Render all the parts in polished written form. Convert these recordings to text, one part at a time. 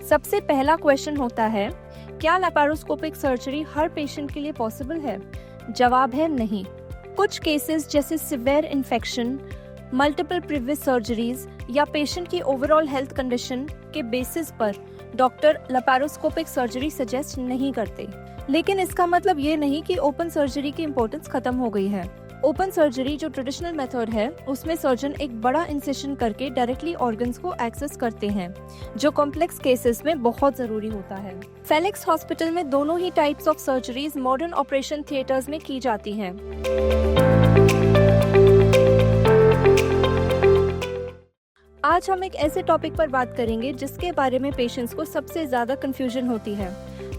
सबसे पहला क्वेश्चन होता है, क्या लैपारोस्कोपिक सर्जरी हर पेशेंट के लिए पॉसिबल है? जवाब है नहीं। कुछ केसेस जैसे severe infection, multiple previous surgeries या पेशेंट की ओवरऑल हेल्थ कंडीशन के बेसिस पर डॉक्टर लैपारोस्कोपिक सर्जरी सजेस्ट नहीं करते। लेकिन इसका मतलब ये नहीं कि ओपन सर्जरी की इम्पोर्टेंस खत्म हो गई है। ओपन सर्जरी जो ट्रेडिशनल मेथड है, उसमें सर्जन एक बड़ा इंसिशन करके डायरेक्टली ऑर्गन्स को एक्सेस करते हैं, जो कॉम्प्लेक्स केसेस में बहुत जरूरी होता है। फेलिक्स हॉस्पिटल में दोनों ही types of surgeries modern operation theatres में की जाती हैं। आज हम एक ऐसे टॉपिक पर बात करेंगे जिसके बारे में पेशेंट्स को सबसे ज्यादा कंफ्यूजन होती है।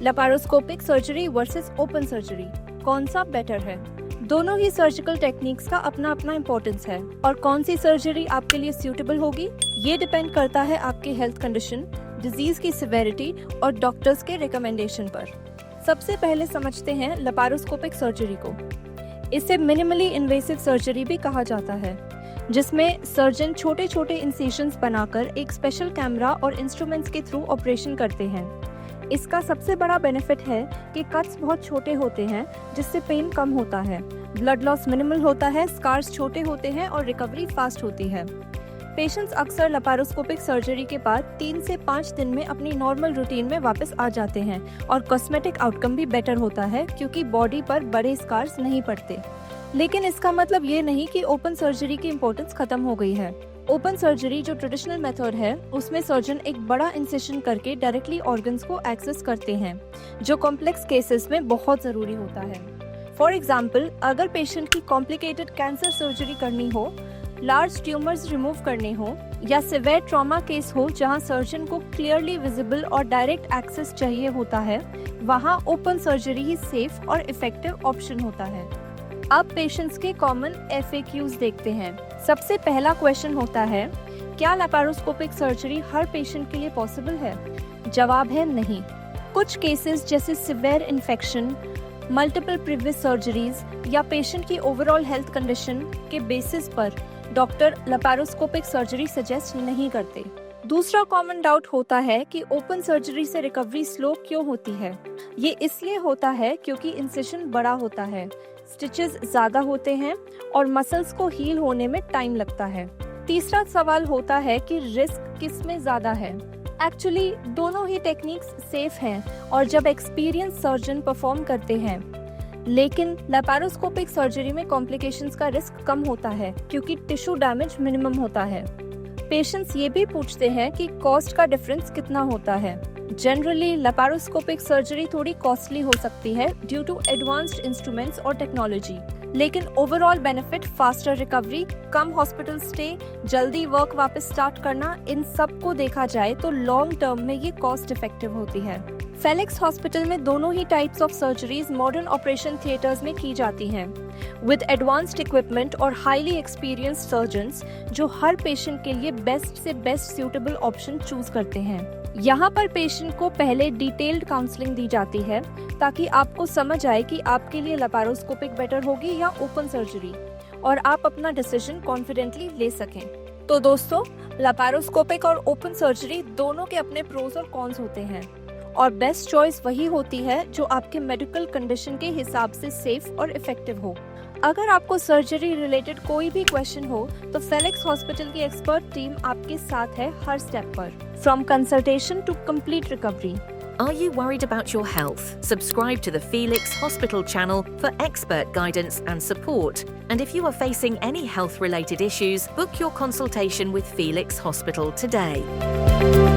लैपारोस्कोपिक सर्जरी वर्सेस ओपन सर्जरी, कौन सा बेटर है? दोनों ही सर्जिकल टेक्निक्स का अपना अपना इम्पोर्टेंस है और कौन सी सर्जरी आपके लिए सूटेबल होगी ये डिपेंड करता है आपके हेल्थ कंडीशन, डिजीज की सिवेरिटी और डॉक्टर्स के रिकमेंडेशन पर। सबसे पहले समझते हैं लैपारोस्कोपिक सर्जरी को। इसे मिनिमली इन्वेसिव सर्जरी भी कहा जाता है, जिसमें सर्जन छोटे छोटे इंसिशंस बनाकर एक स्पेशल कैमरा और इंस्ट्रूमेंट्स के थ्रू ऑपरेशन करते हैं। इसका सबसे बड़ा बेनिफिट है कि कट्स बहुत छोटे होते हैं, जिससे पेन कम होता है, ब्लड लॉस मिनिमल होता है, स्कार्स छोटे होते हैं और रिकवरी फास्ट होती है। पेशेंट्स अक्सर लैपारोस्कोपिक सर्जरी के बाद 3 से 5 दिन में अपनी नॉर्मल रूटीन में वापस आ जाते हैं और कॉस्मेटिक आउटकम भी बेटर होता है क्योंकि बॉडी पर बड़े स्कार्स नहीं पड़ते। लेकिन इसका मतलब ये नहीं कि ओपन सर्जरी की इम्पोर्टेंस खत्म हो गई है। ओपन सर्जरी जो ट्रेडिशनल मेथड है, उसमें सर्जन एक बड़ा इंसिशन करके डायरेक्टली ऑर्गन्स को एक्सेस करते हैं, जो कॉम्प्लेक्स केसेस में बहुत जरूरी होता है। फॉर एग्जाम्पल, अगर पेशेंट की कॉम्प्लिकेटेड कैंसर सर्जरी करनी हो, लार्ज ट्यूमर्स रिमूव करने हो या सिवियर ट्रॉमा केस हो जहां सर्जन को क्लियरली विजिबल और डायरेक्ट एक्सेस चाहिए होता है, वहां ओपन सर्जरी ही सेफ और इफेक्टिव ऑप्शन होता है। अब पेशेंट्स के कॉमन FAQs देखते हैं। सबसे पहला क्वेश्चन होता है, क्या लैपारोस्कोपिक सर्जरी हर पेशेंट के लिए पॉसिबल है? जवाब है नहीं। कुछ केसेस जैसे severe infection, multiple previous surgeries या पेशेंट की ओवरऑल हेल्थ कंडीशन के बेसिस पर डॉक्टर लैपारोस्कोपिक सर्जरी सजेस्ट नहीं करते। दूसरा कॉमन डाउट होता है कि ओपन सर्जरी से रिकवरी स्लो क्यों होती है? ये इसलिए होता है क्योंकि इंसिशन बड़ा होता है, स्टिचेस ज्यादा होते हैं और मसल्स को हील होने में टाइम लगता है। तीसरा सवाल होता है कि रिस्क किस में ज्यादा है? एक्चुअली दोनों ही टेक्निक्स सेफ हैं और जब एक्सपीरियंस सर्जन परफॉर्म करते हैं। लेकिन लैपारोस्कोपिक सर्जरी में कॉम्प्लिकेशंस का रिस्क कम होता है क्योंकि टिश्यू डैमेज मिनिमम होता है। पेशेंट्स ये भी पूछते हैं कि कॉस्ट का डिफरेंस कितना होता है। जनरली लैपारोस्कोपिक सर्जरी थोड़ी कॉस्टली हो सकती है ड्यू टू एडवांस्ड इंस्ट्रूमेंट्स और टेक्नोलॉजी, लेकिन ओवरऑल बेनिफिट, फास्टर रिकवरी, कम हॉस्पिटल स्टे, जल्दी वर्क वापस स्टार्ट करना, इन सब को देखा जाए तो लॉन्ग टर्म में ये कॉस्ट इफेक्टिव होती है। फेलिक्स हॉस्पिटल में दोनों ही types of surgeries modern operation theatres में की जाती हैं, विद एडवांस्ड इक्विपमेंट और हाईली एक्सपीरियंस्ड सर्जन्स जो हर पेशेंट के लिए बेस्ट से बेस्ट सूटेबल ऑप्शन चूज करते हैं। यहाँ पर पेशेंट को पहले डिटेल्ड काउंसलिंग दी जाती है ताकि आपको समझ आए कि आपके लिए लैपारोस्कोपिक बेटर होगी या ओपन सर्जरी, और आप अपना डिसीजन कॉन्फिडेंटली ले सकें। तो दोस्तों, लैपारोस्कोपिक और ओपन सर्जरी दोनों के अपने प्रोज और कॉन्स होते हैं और बेस्ट चॉइस वही होती है जो आपके मेडिकल कंडीशन के हिसाब से सेफ और इफेक्टिव हो। अगर आपको सर्जरी रिलेटेड कोई भी क्वेश्चन हो तो फेलिक्स हॉस्पिटल की एक्सपर्ट टीम आपके साथ है हर स्टेप पर, from consultation to complete recovery. Are you worried about your health? Subscribe to the Felix Hospital channel for expert guidance and support. And if you are facing any health-related issues, book your consultation with Felix Hospital today.